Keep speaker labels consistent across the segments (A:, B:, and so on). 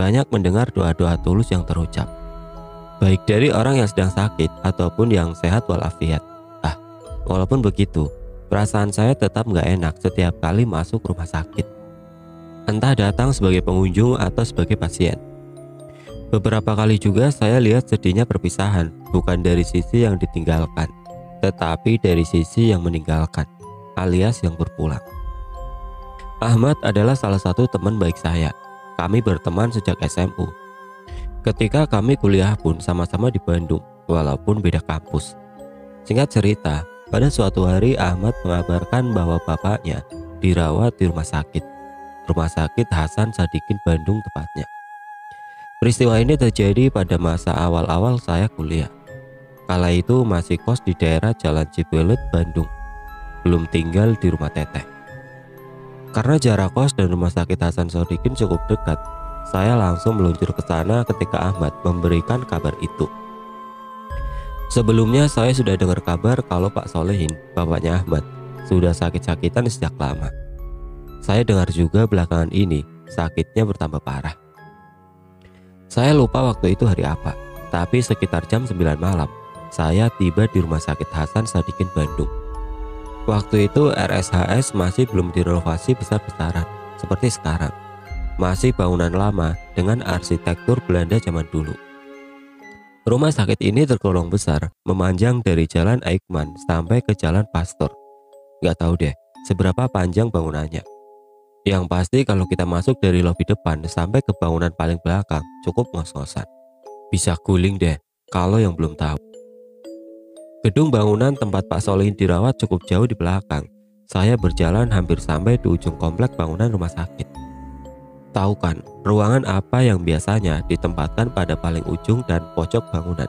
A: banyak mendengar doa-doa tulus yang terucap, baik dari orang yang sedang sakit ataupun yang sehat walafiat. Walaupun begitu, perasaan saya tetap gak enak setiap kali masuk rumah sakit, entah datang sebagai pengunjung atau sebagai pasien. Beberapa kali juga saya lihat sedihnya perpisahan, bukan dari sisi yang ditinggalkan, tetapi dari sisi yang meninggalkan, alias yang berpulang. Ahmad adalah salah satu teman baik saya. Kami berteman sejak SMU. Ketika kami kuliah pun sama-sama di Bandung, walaupun beda kampus. Singkat cerita, pada suatu hari Ahmad mengabarkan bahwa bapaknya dirawat di rumah sakit Hasan Sadikin Bandung tepatnya. Peristiwa ini terjadi pada masa awal-awal saya kuliah. Kala itu masih kos di daerah Jalan Cibelet, Bandung. Belum tinggal di rumah teteh. Karena jarak kos dan rumah sakit Hasan Sadikin cukup dekat, saya langsung meluncur ke sana ketika Ahmad memberikan kabar itu. Sebelumnya saya sudah dengar kabar kalau Pak Solehin, bapaknya Ahmad, sudah sakit-sakitan sejak lama. Saya dengar juga belakangan ini sakitnya bertambah parah. Saya lupa waktu itu hari apa, tapi sekitar jam 9 malam, saya tiba di rumah sakit Hasan Sadikin Bandung. Waktu itu RSHS masih belum direnovasi besar-besaran seperti sekarang. Masih bangunan lama dengan arsitektur Belanda zaman dulu. Rumah sakit ini tergolong besar, memanjang dari Jalan Aikman sampai ke Jalan Pastor. Gak tahu deh seberapa panjang bangunannya. Yang pasti kalau kita masuk dari lobi depan sampai ke bangunan paling belakang cukup ngos-ngosan. Bisa guling deh kalau yang belum tahu. Gedung bangunan tempat Pak Solehin dirawat cukup jauh di belakang. Saya berjalan hampir sampai di ujung komplek bangunan rumah sakit. Tahu kan, ruangan apa yang biasanya ditempatkan pada paling ujung dan pojok bangunan?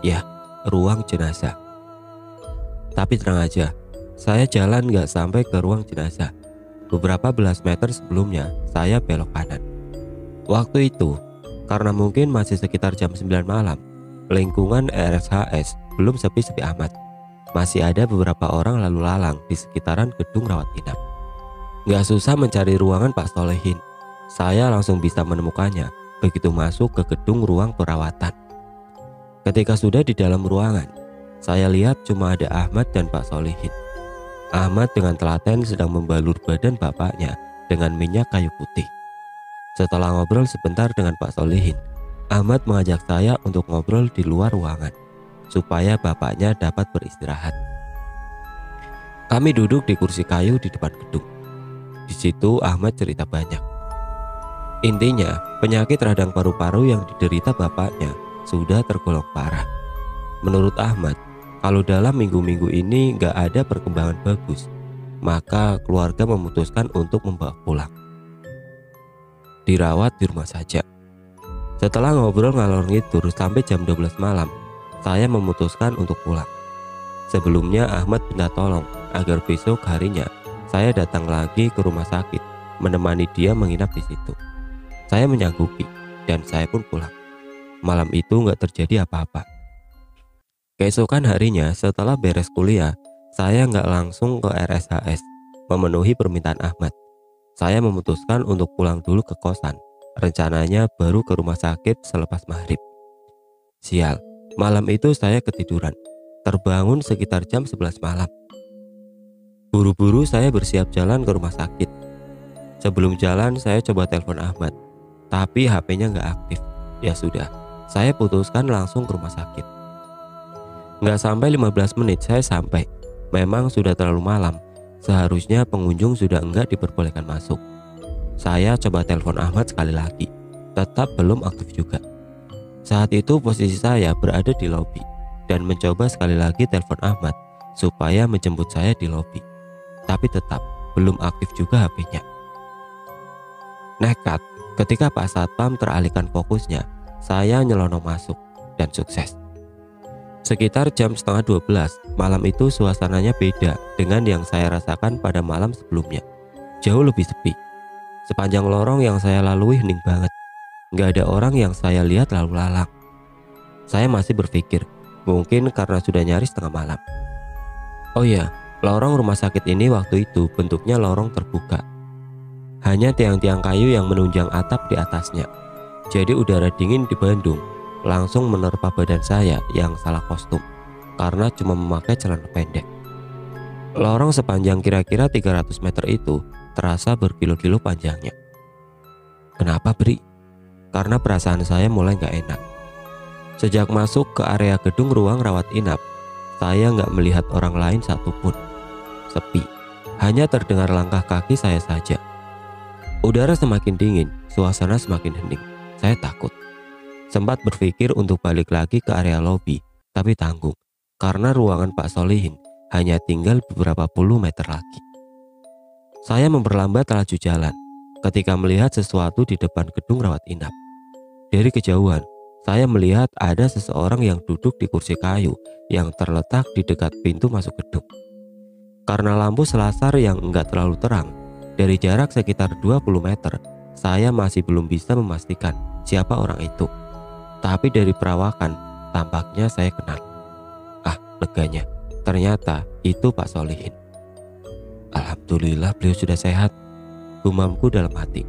A: Ya, ruang jenazah. Tapi tenang aja, saya jalan gak sampai ke ruang jenazah. Beberapa belas meter sebelumnya, saya belok kanan. Waktu itu, karena mungkin masih sekitar jam 9 malam, lingkungan RSHS belum sepi-sepi amat. Masih ada beberapa orang lalu lalang di sekitaran gedung rawat inap. Gak susah mencari ruangan Pak Solehin. Saya langsung bisa menemukannya begitu masuk ke gedung ruang perawatan. Ketika sudah di dalam ruangan, saya lihat cuma ada Ahmad dan Pak Solehin. Ahmad dengan telaten sedang membalur badan bapaknya dengan minyak kayu putih. Setelah ngobrol sebentar dengan Pak Solehin, Ahmad mengajak saya untuk ngobrol di luar ruangan supaya bapaknya dapat beristirahat. Kami duduk di kursi kayu di depan gedung. Di situ Ahmad cerita banyak. Intinya, penyakit radang paru-paru yang diderita bapaknya sudah tergolong parah. Menurut Ahmad, kalau dalam minggu-minggu ini gak ada perkembangan bagus, maka keluarga memutuskan untuk membawa pulang. Dirawat di rumah saja. Setelah ngobrol ngalor ngidul sampai jam 12 malam, saya memutuskan untuk pulang. Sebelumnya Ahmad minta tolong agar besok harinya saya datang lagi ke rumah sakit, menemani dia menginap di situ. Saya menyanggupi dan saya pun pulang. Malam itu gak terjadi apa-apa. Keesokan harinya setelah beres kuliah, saya gak langsung ke RSHS memenuhi permintaan Ahmad. Saya memutuskan untuk pulang dulu ke kosan. Rencananya baru ke rumah sakit selepas maghrib. Sial, malam itu saya ketiduran. Terbangun sekitar jam 11 malam. Buru-buru saya bersiap jalan ke rumah sakit. Sebelum jalan saya coba telepon Ahmad, tapi HP-nya nggak aktif. Ya sudah, saya putuskan langsung ke rumah sakit. Nggak sampai 15 menit saya sampai. Memang sudah terlalu malam. Seharusnya pengunjung sudah enggak diperbolehkan masuk. Saya coba telepon Ahmad sekali lagi, tetap belum aktif juga. Saat itu posisi saya berada di lobi dan mencoba sekali lagi telepon Ahmad supaya menjemput saya di lobi. Tapi tetap belum aktif juga HP-nya. Nekat, ketika Pak Satpam teralihkan fokusnya, saya nyelonong masuk dan sukses. Sekitar jam setengah 12 malam itu suasananya beda dengan yang saya rasakan pada malam sebelumnya. Jauh lebih sepi. Sepanjang lorong yang saya lalui hening banget. Gak ada orang yang saya lihat lalu lalang. Saya masih berpikir, mungkin karena sudah nyaris tengah malam. Oh iya, lorong rumah sakit ini waktu itu bentuknya lorong terbuka. Hanya tiang-tiang kayu yang menunjang atap di atasnya. Jadi udara dingin di Bandung langsung menerpa badan saya yang salah kostum karena cuma memakai celana pendek. Lorong sepanjang kira-kira 300 meter itu terasa berkilo-kilo panjangnya. Kenapa, Bri? Karena perasaan saya mulai gak enak. Sejak masuk ke area gedung ruang rawat inap, saya gak melihat orang lain satupun. Sepi, hanya terdengar langkah kaki saya saja. Udara semakin dingin, suasana semakin hening. Saya takut. Sempat berpikir untuk balik lagi ke area lobi, tapi tanggung karena ruangan Pak Solihin hanya tinggal beberapa puluh meter lagi. Saya memperlambat laju jalan ketika melihat sesuatu di depan gedung rawat inap. Dari kejauhan, saya melihat ada seseorang yang duduk di kursi kayu yang terletak di dekat pintu masuk gedung. Karena lampu selasar yang enggak terlalu terang, dari jarak sekitar 20 meter, saya masih belum bisa memastikan siapa orang itu. Tapi dari perawakan, tampaknya saya kenal. Ah, leganya, ternyata itu Pak Solihin. Alhamdulillah beliau sudah sehat, gumamku dalam hati.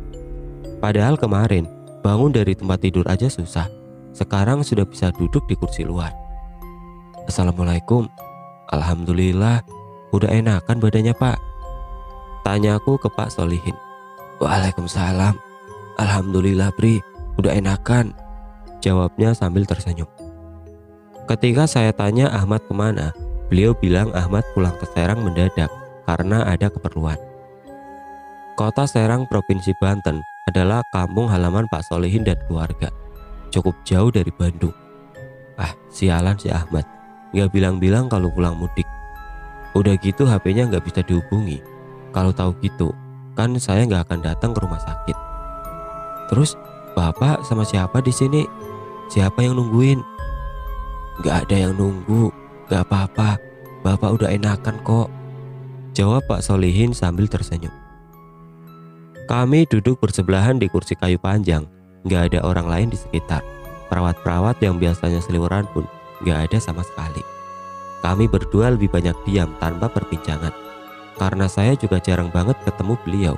A: Padahal kemarin, bangun dari tempat tidur aja susah. Sekarang sudah bisa duduk di kursi luar. Assalamualaikum. Alhamdulillah, udah enakan badannya Pak? Tanyaku ke Pak Solihin. Waalaikumsalam. Alhamdulillah Bri, udah enakan, jawabnya sambil tersenyum. Ketika saya tanya Ahmad kemana, beliau bilang Ahmad pulang ke Serang mendadak karena ada keperluan. Kota Serang, Provinsi Banten adalah kampung halaman Pak Solihin dan keluarga. Cukup jauh dari Bandung. Ah, sialan si Ahmad, gak bilang-bilang kalau pulang mudik. Udah gitu HP-nya gak bisa dihubungi. Kalau tahu gitu, kan saya gak akan datang ke rumah sakit. Terus, Bapak sama siapa di sini? Siapa yang nungguin? Gak ada yang nunggu, gak apa-apa. Bapak udah enakan kok, jawab Pak Solihin sambil tersenyum. Kami duduk bersebelahan di kursi kayu panjang. Gak ada orang lain di sekitar. Perawat-perawat yang biasanya seliweran pun gak ada sama sekali. Kami berdua lebih banyak diam tanpa perbincangan, karena saya juga jarang banget ketemu beliau.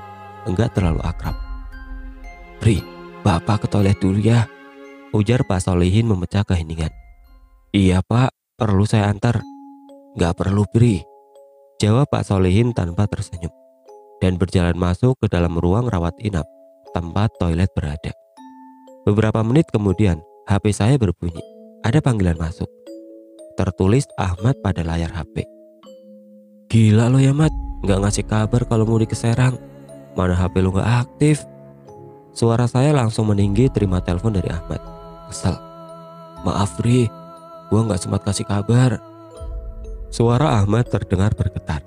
A: Enggak terlalu akrab. Bri, Bapak ke toilet dulu ya, ujar Pak Solihin memecah keheningan. Iya Pak, perlu saya antar? Gak perlu Bri, jawab Pak Solihin tanpa tersenyum, dan berjalan masuk ke dalam ruang rawat inap tempat toilet berada. Beberapa menit kemudian, HP saya berbunyi. Ada panggilan masuk. Tertulis Ahmad pada layar HP. Gila lo ya Mat, gak ngasih kabar kalau mau ke Serang. Mana HP lo gak aktif? Suara saya langsung meninggi terima telepon dari Ahmad. Kesel. Maaf Bri, gua gak sempat kasih kabar. Suara Ahmad terdengar bergetar.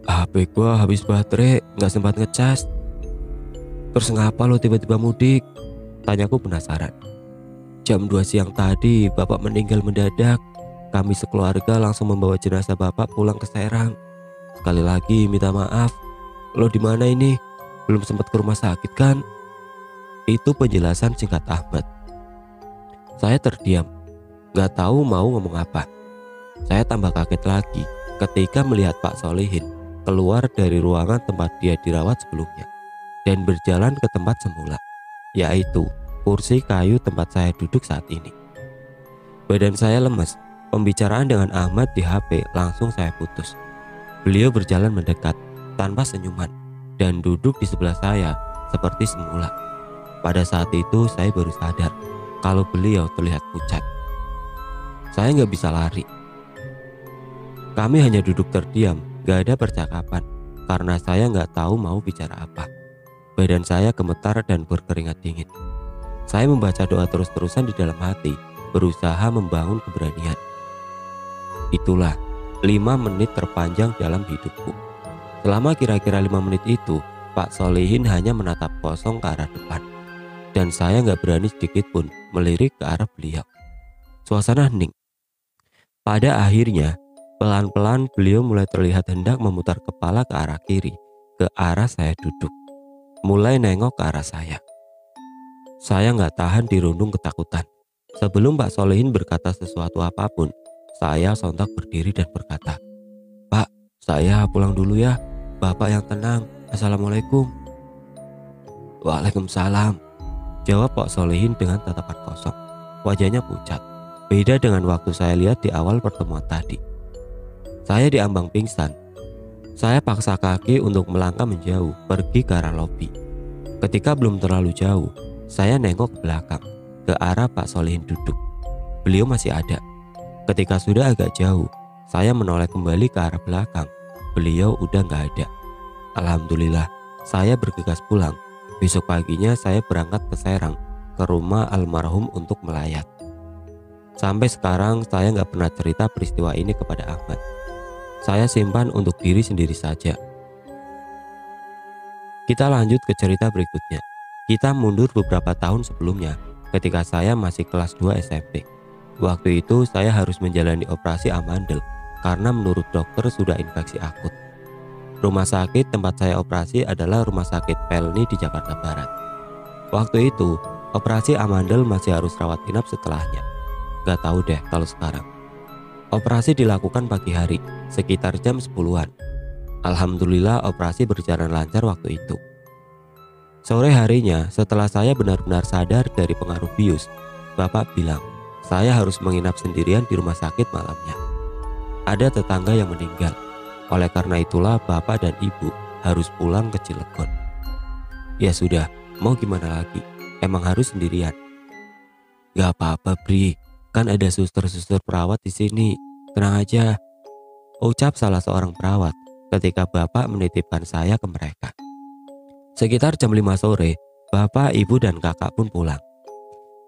A: HP gua habis baterai, gak sempat ngecas. Terus ngapa lo tiba-tiba mudik? Tanyaku penasaran. Jam 2 siang tadi Bapak meninggal mendadak. Kami sekeluarga langsung membawa jenazah Bapak pulang ke Serang. Sekali lagi minta maaf. Lo di mana ini? Belum sempat ke rumah sakit kan? Itu penjelasan singkat Ahmad. Saya terdiam, gak tahu mau ngomong apa. Saya tambah kaget lagi ketika melihat Pak Solihin keluar dari ruangan tempat dia dirawat sebelumnya dan berjalan ke tempat semula, yaitu kursi kayu tempat saya duduk saat ini. Badan saya lemes. Pembicaraan dengan Ahmad di HP langsung saya putus. Beliau berjalan mendekat tanpa senyuman dan duduk di sebelah saya seperti semula. Pada saat itu saya baru sadar kalau beliau terlihat pucat. Saya nggak bisa lari. Kami hanya duduk terdiam, gak ada percakapan karena saya nggak tahu mau bicara apa. Badan saya gemetar dan berkeringat dingin. Saya membaca doa terus-terusan di dalam hati, berusaha membangun keberanian. Itulah 5 menit terpanjang dalam hidupku. Selama kira-kira 5 menit itu, Pak Solihin hanya menatap kosong ke arah depan, dan saya gak berani sedikit pun melirik ke arah beliau. Suasana hening. Pada akhirnya, pelan-pelan beliau mulai terlihat hendak memutar kepala ke arah kiri, ke arah saya duduk. Mulai nengok ke arah saya. Saya gak tahan dirundung ketakutan. Sebelum Pak Solihin berkata sesuatu apapun, saya sontak berdiri dan berkata, Pak, saya pulang dulu ya. Bapak yang tenang. Assalamualaikum. Waalaikumsalam. jawab Pak Solehin dengan tatapan kosong. Wajahnya pucat, beda dengan waktu saya lihat di awal pertemuan tadi. Saya diambang pingsan. Saya paksa kaki untuk melangkah menjauh, pergi ke arah lobi. Ketika belum terlalu jauh, saya nengok ke belakang, ke arah Pak Solehin duduk. Beliau masih ada. Ketika sudah agak jauh, saya menoleh kembali ke arah belakang. Beliau udah gak ada. Alhamdulillah, saya bergegas pulang. Besok paginya saya berangkat ke Serang, ke rumah almarhum untuk melayat. Sampai sekarang saya gak pernah cerita peristiwa ini kepada Ahmad. Saya simpan untuk diri sendiri saja. Kita lanjut ke cerita berikutnya. Kita mundur beberapa tahun sebelumnya, ketika saya masih kelas 2 SMP. Waktu itu saya harus menjalani operasi amandel karena menurut dokter sudah infeksi akut. Rumah sakit tempat saya operasi adalah Rumah Sakit Pelni di Jakarta Barat. Waktu itu, operasi amandel masih harus rawat inap setelahnya. Gak tahu deh kalau sekarang. Operasi dilakukan pagi hari, sekitar jam 10-an. Alhamdulillah operasi berjalan lancar waktu itu. Sore harinya, setelah saya benar-benar sadar dari pengaruh bius, Bapak bilang, saya harus menginap sendirian di rumah sakit malamnya. Ada tetangga yang meninggal. Oleh karena itulah Bapak dan Ibu harus pulang ke Cilegon. Ya sudah, mau gimana lagi? Emang harus sendirian. Gak apa-apa Bri, kan ada suster-suster perawat di sini. Tenang aja, ucap salah seorang perawat ketika Bapak menitipkan saya ke mereka. Sekitar jam 5 sore, Bapak, Ibu, dan Kakak pun pulang.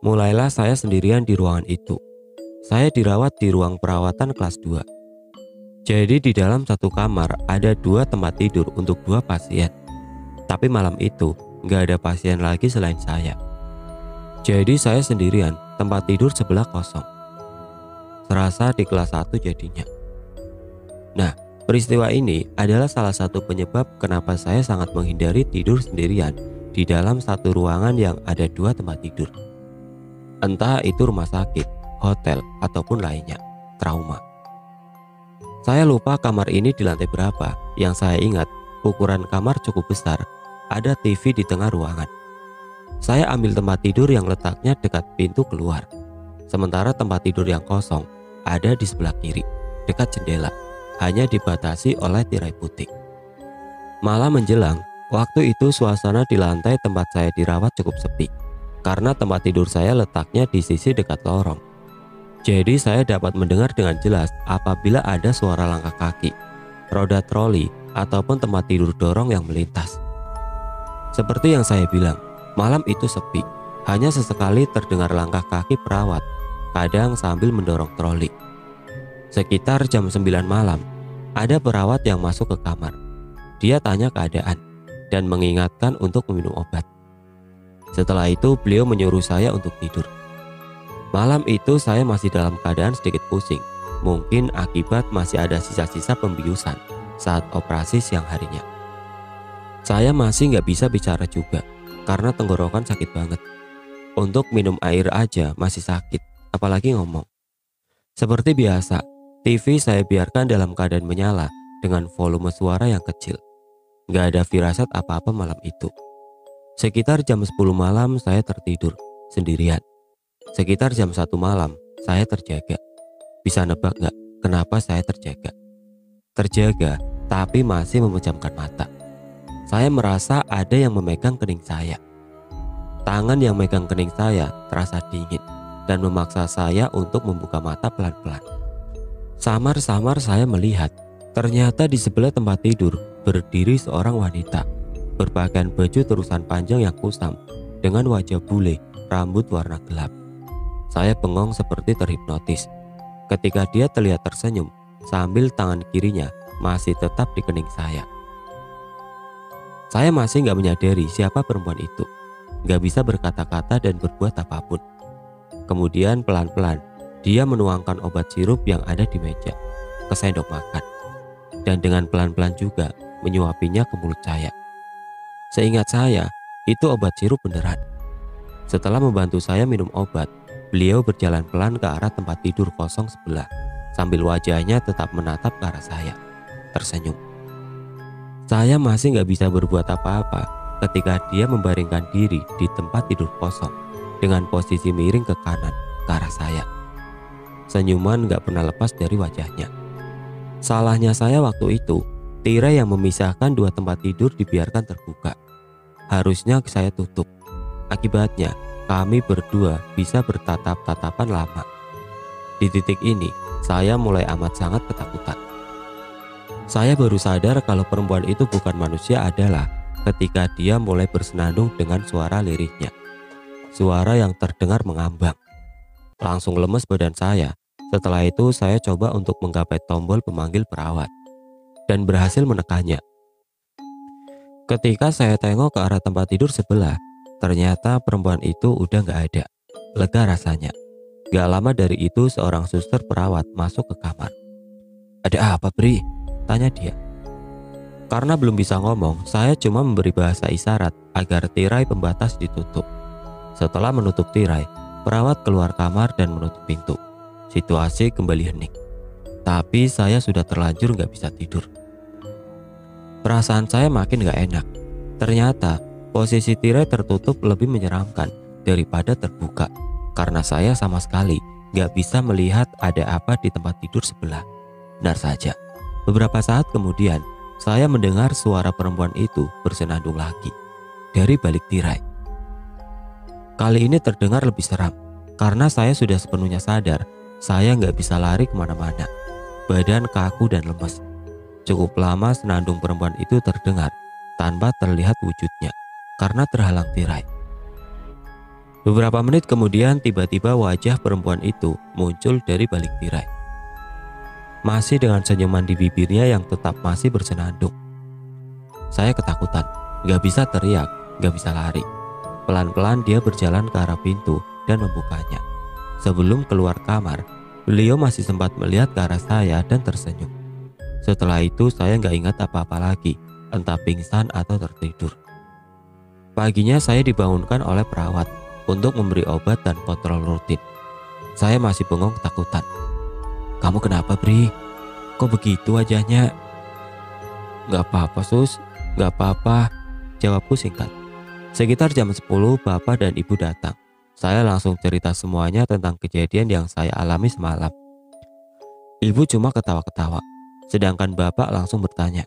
A: Mulailah saya sendirian di ruangan itu. Saya dirawat di ruang perawatan kelas 2. Jadi di dalam satu kamar ada 2 tempat tidur untuk 2 pasien. Tapi malam itu gak ada pasien lagi selain saya. Jadi saya sendirian, tempat tidur sebelah kosong. Serasa di kelas 1 jadinya. Nah, peristiwa ini adalah salah satu penyebab kenapa saya sangat menghindari tidur sendirian di dalam satu ruangan yang ada 2 tempat tidur. Entah itu rumah sakit, hotel, ataupun lainnya, trauma. Saya lupa kamar ini di lantai berapa. Yang saya ingat, ukuran kamar cukup besar. Ada TV di tengah ruangan. Saya ambil tempat tidur yang letaknya dekat pintu keluar. Sementara tempat tidur yang kosong ada di sebelah kiri, dekat jendela. Hanya dibatasi oleh tirai putih. Malam menjelang, waktu itu suasana di lantai tempat saya dirawat cukup sepi. Karena tempat tidur saya letaknya di sisi dekat lorong. Jadi saya dapat mendengar dengan jelas apabila ada suara langkah kaki, roda troli, ataupun tempat tidur dorong yang melintas. Seperti yang saya bilang, malam itu sepi. Hanya sesekali terdengar langkah kaki perawat, kadang sambil mendorong troli. Sekitar jam 9 malam, ada perawat yang masuk ke kamar. Dia tanya keadaan dan mengingatkan untuk meminum obat. Setelah itu beliau menyuruh saya untuk tidur. Malam itu saya masih dalam keadaan sedikit pusing. Mungkin akibat masih ada sisa-sisa pembiusan saat operasi siang harinya. Saya masih nggak bisa bicara juga karena tenggorokan sakit banget. Untuk minum air aja masih sakit, apalagi ngomong. Seperti biasa, TV saya biarkan dalam keadaan menyala dengan volume suara yang kecil. Nggak ada firasat apa-apa malam itu. Sekitar jam 10 malam saya tertidur sendirian. Sekitar jam 1 malam saya terjaga. Bisa nebak gak kenapa saya terjaga? Terjaga tapi masih memejamkan mata. Saya merasa ada yang memegang kening saya. Tangan yang megang kening saya terasa dingin dan memaksa saya untuk membuka mata pelan-pelan. Samar-samar saya melihat ternyata di sebelah tempat tidur berdiri seorang wanita berpakaian baju terusan panjang yang kusam dengan wajah bule, rambut warna gelap. Saya bengong seperti terhipnotis ketika dia terlihat tersenyum sambil tangan kirinya masih tetap di kening saya. Saya masih gak menyadari siapa perempuan itu. Gak bisa berkata-kata dan berbuat apapun. Kemudian pelan-pelan dia menuangkan obat sirup yang ada di meja ke sendok makan. Dan dengan pelan-pelan juga menyuapinya ke mulut saya. Seingat saya, itu obat sirup beneran. Setelah membantu saya minum obat, beliau berjalan pelan ke arah tempat tidur kosong sebelah, sambil wajahnya tetap menatap ke arah saya, tersenyum. Saya masih gak bisa berbuat apa-apa, ketika dia membaringkan diri di tempat tidur kosong dengan posisi miring ke kanan ke arah saya. Senyuman gak pernah lepas dari wajahnya. Salahnya saya waktu itu, tirai yang memisahkan dua tempat tidur dibiarkan terbuka. Harusnya saya tutup. Akibatnya, kami berdua bisa bertatap-tatapan lama. Di titik ini, saya mulai amat sangat ketakutan. Saya baru sadar kalau perempuan itu bukan manusia adalah ketika dia mulai bersenandung dengan suara lirihnya. Suara yang terdengar mengambang. Langsung lemes badan saya. Setelah itu saya coba untuk menggapai tombol pemanggil perawat dan berhasil menekannya. Ketika saya tengok ke arah tempat tidur sebelah, ternyata perempuan itu udah gak ada. Lega rasanya. Gak lama dari itu seorang suster perawat masuk ke kamar. "Ada apa, Bri?" tanya dia. Karena belum bisa ngomong, saya cuma memberi bahasa isyarat agar tirai pembatas ditutup. Setelah menutup tirai, perawat keluar kamar dan menutup pintu. Situasi kembali hening. Tapi saya sudah terlanjur gak bisa tidur. Perasaan saya makin gak enak. Ternyata posisi tirai tertutup lebih menyeramkan daripada terbuka, karena saya sama sekali gak bisa melihat ada apa di tempat tidur sebelah. Benar saja, beberapa saat kemudian saya mendengar suara perempuan itu bersenandung lagi dari balik tirai. Kali ini terdengar lebih seram, karena saya sudah sepenuhnya sadar saya gak bisa lari kemana-mana. Badan kaku dan lemes. Cukup lama senandung perempuan itu terdengar tanpa terlihat wujudnya karena terhalang tirai. Beberapa menit kemudian tiba-tiba wajah perempuan itu muncul dari balik tirai. Masih dengan senyuman di bibirnya yang tetap masih bersenandung. Saya ketakutan, gak bisa teriak, gak bisa lari. Pelan-pelan dia berjalan ke arah pintu dan membukanya. Sebelum keluar kamar, beliau masih sempat melihat ke arah saya dan tersenyum. Setelah itu saya gak ingat apa-apa lagi, entah pingsan atau tertidur. Paginya saya dibangunkan oleh perawat untuk memberi obat dan kontrol rutin. Saya masih bengong ketakutan. "Kamu kenapa, Bri? Kok begitu wajahnya?" "Gak apa-apa, Sus, gak apa-apa," jawabku singkat. Sekitar jam 10 bapak dan ibu datang. Saya langsung cerita semuanya tentang kejadian yang saya alami semalam. Ibu cuma ketawa-ketawa, sedangkan bapak langsung bertanya,